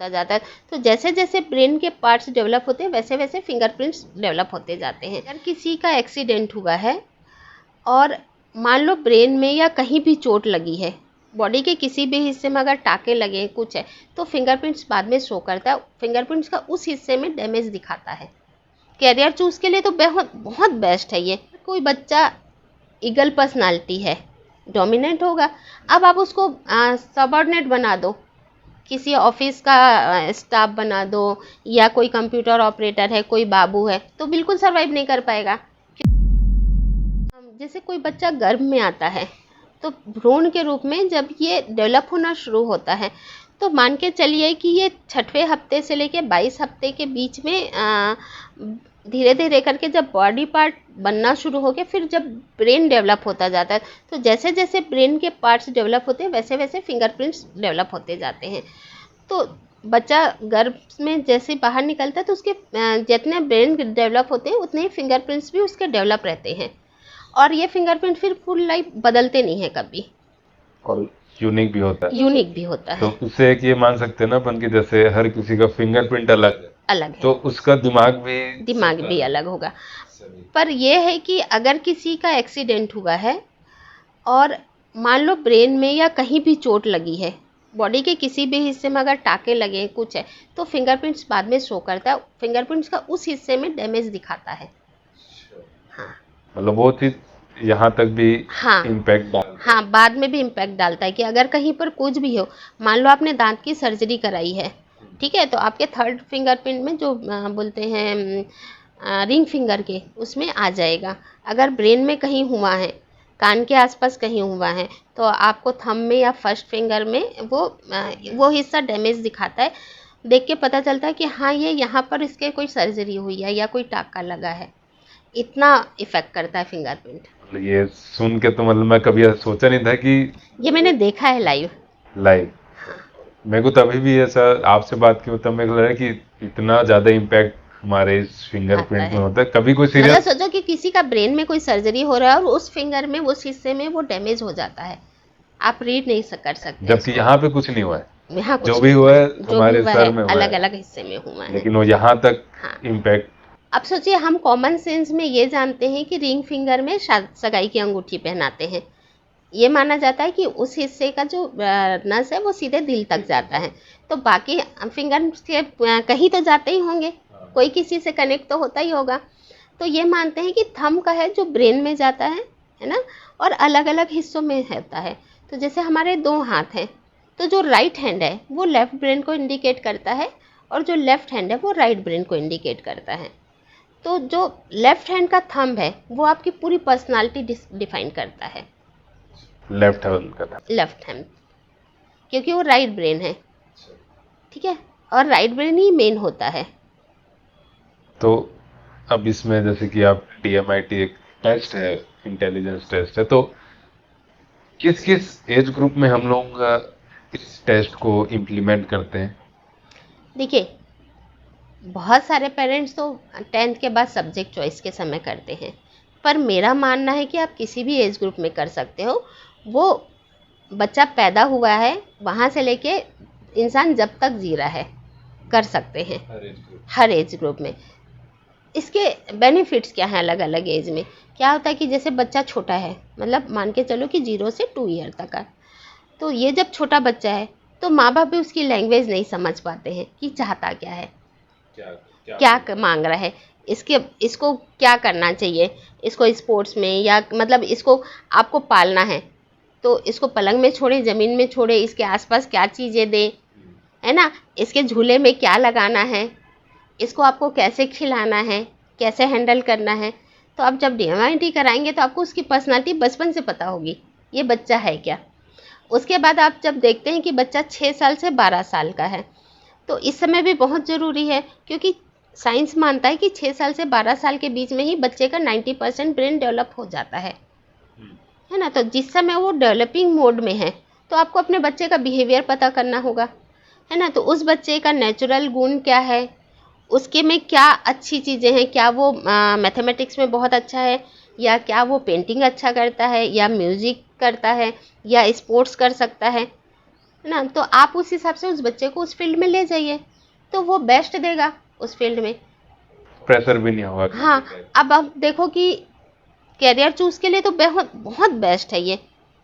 होता जाता है। तो जैसे जैसे ब्रेन के पार्ट्स डेवलप होते हैं वैसे वैसे फिंगरप्रिंट्स डेवलप होते जाते हैं। अगर किसी का एक्सीडेंट हुआ है और मान लो ब्रेन में या कहीं भी चोट लगी है, बॉडी के किसी भी हिस्से में अगर टाके लगे कुछ है, तो फिंगरप्रिंट्स बाद में शो करता है। फिंगरप्रिंट्स का उस हिस्से में डैमेज दिखाता है। कैरियर चूज के लिए तो बहुत बहुत बेस्ट है ये। कोई बच्चा ईगल पर्सनालिटी है, डोमिनेंट होगा, अब आप उसको सबऑर्डिनेट बना दो, किसी ऑफिस का स्टाफ बना दो, या कोई कंप्यूटर ऑपरेटर है, कोई बाबू है, तो बिल्कुल सर्वाइव नहीं कर पाएगा। जैसे कोई बच्चा गर्भ में आता है तो भ्रूण के रूप में जब ये डेवलप होना शुरू होता है, तो मान के चलिए कि ये 6वें हफ्ते से लेके 22 हफ्ते के बीच में धीरे धीरे करके जब बॉडी पार्ट बनना शुरू हो गया, फिर जब ब्रेन डेवलप होता जाता है, तो जैसे जैसे ब्रेन के पार्ट्स डेवलप होते हैं वैसे वैसे फिंगरप्रिंट्स डेवलप होते जाते हैं। तो बच्चा गर्भ में जैसे बाहर निकलता है तो उसके जितने ब्रेन डेवलप होते हैं उतने ही फिंगरप्रिंट्स भी उसके डेवलप रहते हैं, और ये फिंगरप्रिंट फिर फुल लाइफ बदलते नहीं है कभी, और यूनिक भी होता है। यूनिक भी होता है। तो उससे एक ये मान सकते हैं ना अपन की, जैसे हर किसी का फिंगरप्रिंट अलग है, अलग है, तो उसका दिमाग भी अलग होगा। पर यह है कि अगर किसी का एक्सीडेंट हुआ है और मान लो ब्रेन में या कहीं भी चोट लगी है, बॉडी के किसी भी हिस्से में अगर टाके लगे कुछ है, तो फिंगरप्रिंट्स बाद में शो करता है। फिंगरप्रिंट्स का उस हिस्से में डैमेज दिखाता है। हाँ, मतलब वो चीज यहाँ तक भी हाँ, इम्पैक्ट डाल। हाँ, बाद में भी इम्पैक्ट डालता है कि अगर कहीं पर कुछ भी हो, मान लो आपने दांत की सर्जरी कराई है, ठीक है, तो आपके 3rd फिंगरप्रिंट में जो बोलते हैं रिंग फिंगर के, उसमें आ जाएगा। अगर ब्रेन में कहीं हुआ है, कान के आसपास कहीं हुआ है, तो आपको थंब में या 1st फिंगर में वो हिस्सा डैमेज दिखाता है। देख के पता चलता है कि हाँ, ये यहाँ पर इसके कोई सर्जरी हुई है या कोई टाका लगा है। इतना इफेक्ट करता है फिंगरप्रिंट। ये सुन के तो मतलब मैं कभी ऐसा सोचा नहीं था कि ये मैंने देखा है लाइव। मेरे को तभी भी ऐसा आपसे बात की तब मेरे को लगा कि इतना ज्यादा इम्पैक्ट हमारे इस फिंगरप्रिंट में होता है। कभी कोई मतलब सीरियस सोचो कि किसी का ब्रेन में कोई सर्जरी हो रहा है और उस फिंगर में, उस हिस्से में वो डैमेज हो जाता है, आप रीड नहीं कर सकते, जबकि यहाँ पे कुछ नहीं हुआ है, यहाँ कुछ जो भी हुआ है हमारे सर में हुआ अलग है, अलग हिस्से में हुआ है, लेकिन वो यहाँ तक हाँ। इम्पैक्ट। अब सोचिए, हम कॉमन सेंस में ये जानते हैं कि रिंग फिंगर में सगाई की अंगूठी पहनाते हैं। ये माना जाता है कि उस हिस्से का जो नस है वो सीधे दिल तक जाता है, तो बाकी फिंगर के कहीं तो जाते ही होंगे, कोई किसी से कनेक्ट तो होता ही होगा। तो ये मानते हैं कि थंब का है जो ब्रेन में जाता है ना, और अलग अलग हिस्सों में होता है। तो जैसे हमारे 2 हाथ हैं, तो जो राइट हैंड है वो लेफ्ट ब्रेन को इंडिकेट करता है, और जो लेफ्ट हैंड है वो राइट ब्रेन को इंडिकेट करता है। तो जो लेफ्ट हैंड का थंब है वो आपकी पूरी पर्सनालिटी डिफाइन करता है, लेफ्ट हैंड का था, लेफ्ट हैंड, क्योंकि वो राइट ब्रेन है, ठीक है, और राइट ब्रेन ही मेन होता है। तो अब इसमें जैसे कि आप DMIT एक टेस्ट है, इंटेलिजेंस टेस्ट है, तो किस किस एज ग्रुप में हम लोग इस टेस्ट को इम्प्लीमेंट करते हैं? देखिए, बहुत सारे पेरेंट्स तो 10th के बाद सब्जेक्ट चॉइस के समय करते हैं, पर मेरा मानना है कि आप किसी भी एज ग्रुप में कर सकते हो। वो बच्चा पैदा हुआ है वहाँ से लेके इंसान जब तक जी रहा है कर सकते हैं, हर एज ग्रुप में। इसके बेनिफिट्स क्या हैं अलग अलग एज में? क्या होता है कि जैसे बच्चा छोटा है, मतलब मान के चलो कि 0 से 2 ईयर तक का, तो ये जब छोटा बच्चा है तो माँ बाप भी उसकी लैंग्वेज नहीं समझ पाते हैं कि चाहता क्या है, क्या मांग रहा है, इसको क्या करना चाहिए, इसको स्पोर्ट्स में, या मतलब इसको आपको पालना है तो इसको पलंग में छोड़े, ज़मीन में छोड़े, इसके आसपास क्या चीज़ें दें, है ना, इसके झूले में क्या लगाना है, इसको आपको कैसे खिलाना है, कैसे हैंडल करना है। तो आप जब DMIT कराएंगे तो आपको उसकी पर्सनालिटी बचपन से पता होगी, ये बच्चा है क्या। उसके बाद आप जब देखते हैं कि बच्चा 6 साल से 12 साल का है, तो इस समय भी बहुत ज़रूरी है, क्योंकि साइंस मानता है कि 6 साल से 12 साल के बीच में ही बच्चे का 90% ब्रेन डेवलप हो जाता है ना। तो जिस समय वो डेवलपिंग मोड में है, तो आपको अपने बच्चे का बिहेवियर पता करना होगा, है ना। तो उस बच्चे का नेचुरल गुण क्या है, उसके में क्या अच्छी चीज़ें हैं, क्या वो मैथमेटिक्स में बहुत अच्छा है, या क्या वो पेंटिंग अच्छा करता है, या म्यूज़िक करता है, या स्पोर्ट्स कर सकता है। है ना। तो आप उस हिसाब से उस बच्चे को उस फील्ड में ले जाइए, तो वो बेस्ट देगा उस फील्ड में। प्रेशर भी नहीं होगा हाँ, किसी का। अब आप देखो कि कैरियर चूज़ के लिए तो बहुत बहुत बेस्ट है ये,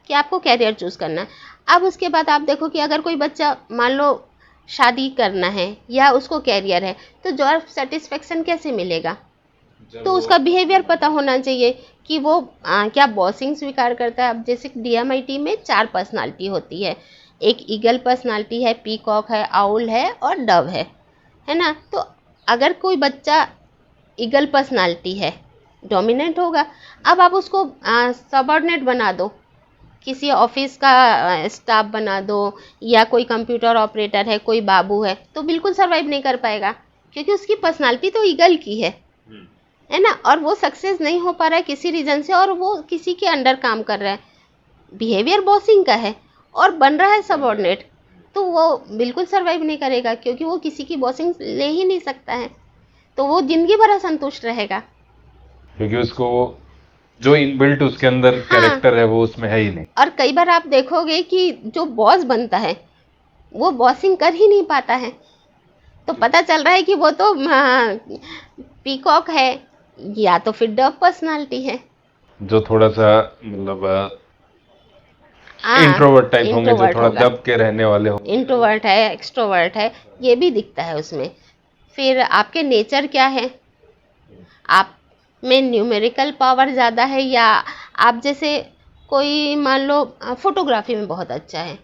कि आपको कैरियर चूज़ करना है। अब उसके बाद आप देखो कि अगर कोई बच्चा मान लो शादी करना है या उसको कैरियर है, तो जॉब सेटिस्फेक्शन कैसे मिलेगा? तो उसका बिहेवियर पता होना चाहिए कि वो क्या बॉसिंग स्वीकार करता है। अब जैसे डीएमआईटी में 4 पर्सनालिटी होती है, एक ईगल पर्सनालिटी है, पीकॉक है, आउल है और डव है ना। तो अगर कोई बच्चा ईगल पर्सनालिटी है, डोमिनेंट होगा। अब आप उसको सबऑर्डिनेट बना दो, किसी ऑफिस का स्टाफ बना दो, या कोई कंप्यूटर ऑपरेटर है, कोई बाबू है, तो बिल्कुल सर्वाइव नहीं कर पाएगा, क्योंकि उसकी पर्सनालिटी तो ईगल की है ना। और वो सक्सेस नहीं हो पा रहा है किसी रीज़न से, और वो किसी के अंडर काम कर रहा है, बिहेवियर बॉसिंग का है और बन रहा है सबऑर्डिनेट, तो वो बिल्कुल सर्वाइव नहीं करेगा, क्योंकि वो किसी की बॉसिंग ले ही नहीं सकता है। तो वो जिंदगी भर असंतुष्ट रहेगा। क्योंकि उसको जो इनबिल्ट उसके अंदर हाँ, कैरेक्टर है वो उसमें है ही नहीं। और कई बार आप देखोगे कि जो बॉस बनता है वो बॉसिंग कर ही नहीं पाता है, तो पता चल रहा है कि वो तो पीकॉक है, या तो फिर डव पर्सनालिटी है। जो थोड़ा सा मतलब हाँ, इंट्रोवर्ट टाइप होंगे, जो इंट्रोवर्ट थोड़ा होगा, दब के रहने वाले होंगे। इंट्रोवर्ट है, एक्सट्रोवर्ट है, ये भी दिखता है उसमें। फिर आपके नेचर क्या है, आप में न्यूमेरिकल पावर ज़्यादा है, या आप जैसे कोई मान लो फोटोग्राफी में बहुत अच्छा है,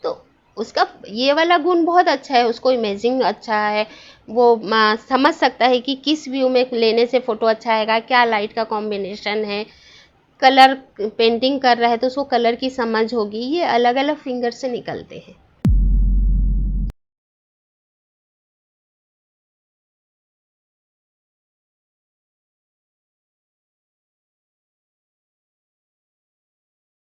तो उसका ये वाला गुण बहुत अच्छा है, उसको इमेजिंग अच्छा है, वो समझ सकता है कि किस व्यू में लेने से फ़ोटो अच्छा आएगा, क्या लाइट का कॉम्बिनेशन है, कलर पेंटिंग कर रहा है तो उसको कलर की समझ होगी। ये अलग अलग फिंगर से निकलते हैं।